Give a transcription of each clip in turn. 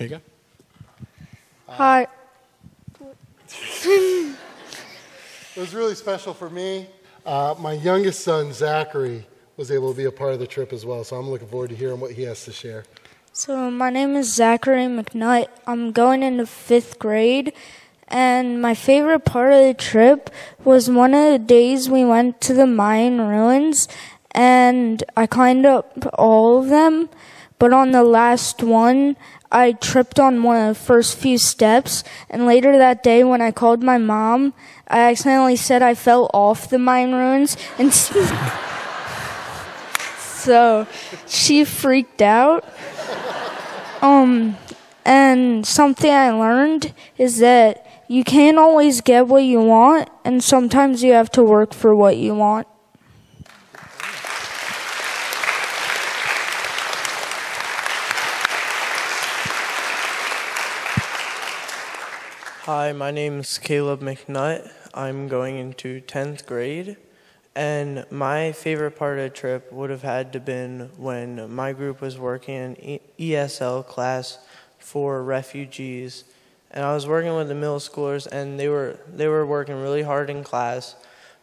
Here you go. Hi. It was really special for me. My youngest son, Zachary, was able to be a part of the trip as well, so I'm looking forward to hearing what he has to share. So my name is Zachary McNutt. I'm going into 5th grade, and my favorite part of the trip was one of the days we went to the Mayan ruins, and I climbed up all of them, but on the last one, I tripped on one of the first few steps, and later that day when I called my mom, I accidentally said I fell off the Mayan ruins, and so she freaked out. And something I learned is that you can't always get what you want, and sometimes you have to work for what you want. Hi, my name's Caleb McNutt. I'm going into 10th grade. And my favorite part of the trip would have had to been when my group was working in ESL class for refugees. And I was working with the middle schoolers, and they were working really hard in class,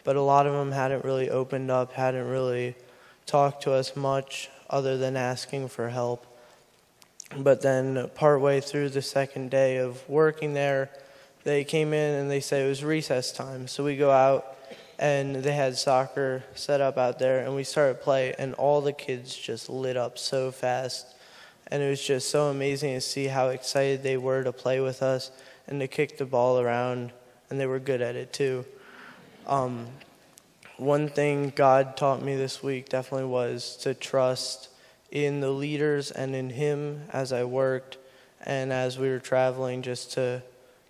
but a lot of them hadn't really opened up, hadn't really talked to us much other than asking for help. But then partway through the second day of working there, they came in and they said it was recess time. So we go out, and they had soccer set up out there, and we started play, and all the kids just lit up so fast. And it was just so amazing to see how excited they were to play with us and to kick the ball around, and they were good at it too. One thing God taught me this week definitely was to trust in the leaders and in Him as I worked and as we were traveling, just to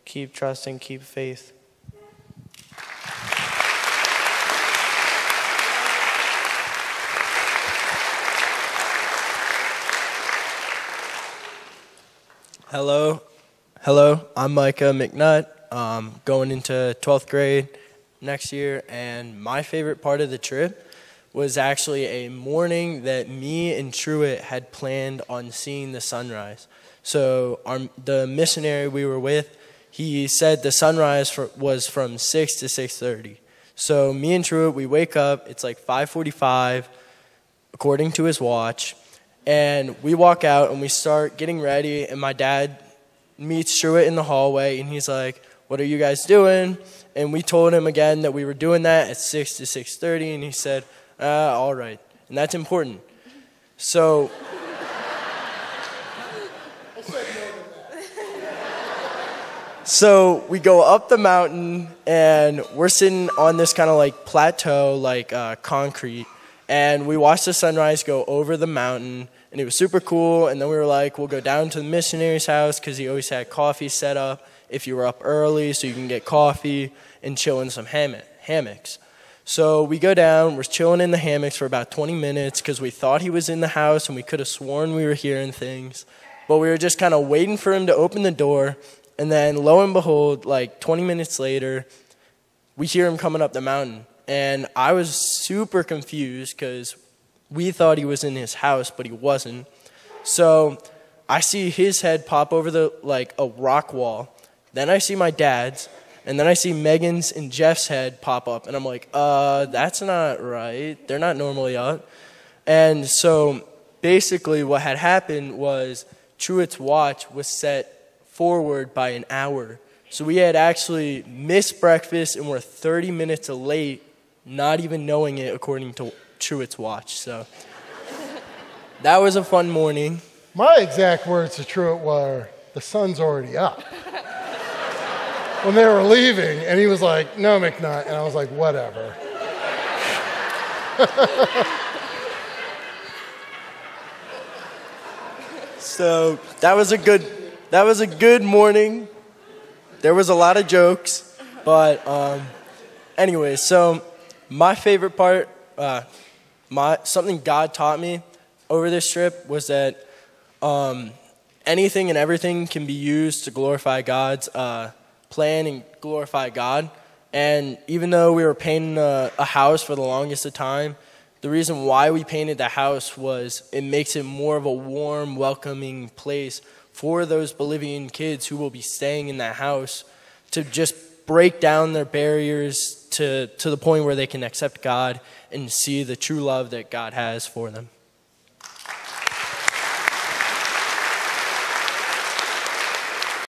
keep trusting, keep faith. Hello, I'm Micah and McNutt, going into 12th grade next year, and my favorite part of the trip was actually a morning that me and Truett had planned on seeing the sunrise. So the missionary we were with, he said the sunrise was from 6 to 6:30. So me and Truett, we wake up, it's like 5:45, according to his watch, and we walk out and we start getting ready, and my dad meets Truett in the hallway, and he's like, "What are you guys doing?" And we told him again that we were doing that at 6 to 6:30, and he said, all right. And that's important. So so we go up the mountain, and we're sitting on this kind of like plateau, like concrete, and we watched the sunrise go over the mountain, and it was super cool. And then we were like, we'll go down to the missionary's house, because he always had coffee set up if you were up early, so you can get coffee and chill in some hammocks. So we go down, we're chilling in the hammocks for about 20 minutes, because we thought he was in the house, and we could have sworn we were hearing things. But we were just kind of waiting for him to open the door, and then lo and behold, like 20 minutes later, we hear him coming up the mountain. And I was super confused, because we thought he was in his house, but he wasn't. So I see his head pop over a rock wall. Then I see my dad's, and then I see Megan's and Jeff's head pop up, and I'm like, that's not right. They're not normally up. And so basically what had happened was Truett's watch was set forward by an hour. So we had actually missed breakfast and were 30 minutes late, not even knowing it according to Truett's watch. So that was a fun morning. My exact words to Truett were, "The sun's already up." When they were leaving, and he was like, "No, McNutt," and I was like, "Whatever." So that was a good morning. There was a lot of jokes, but anyway, so my favorite part, something God taught me over this trip was that anything and everything can be used to glorify God's plan and glorify God. And even though we were painting a house for the longest of time, the reason why we painted the house was it makes it more of a warm, welcoming place for those Bolivian kids who will be staying in that house to just break down their barriers to the point where they can accept God and see the true love that God has for them.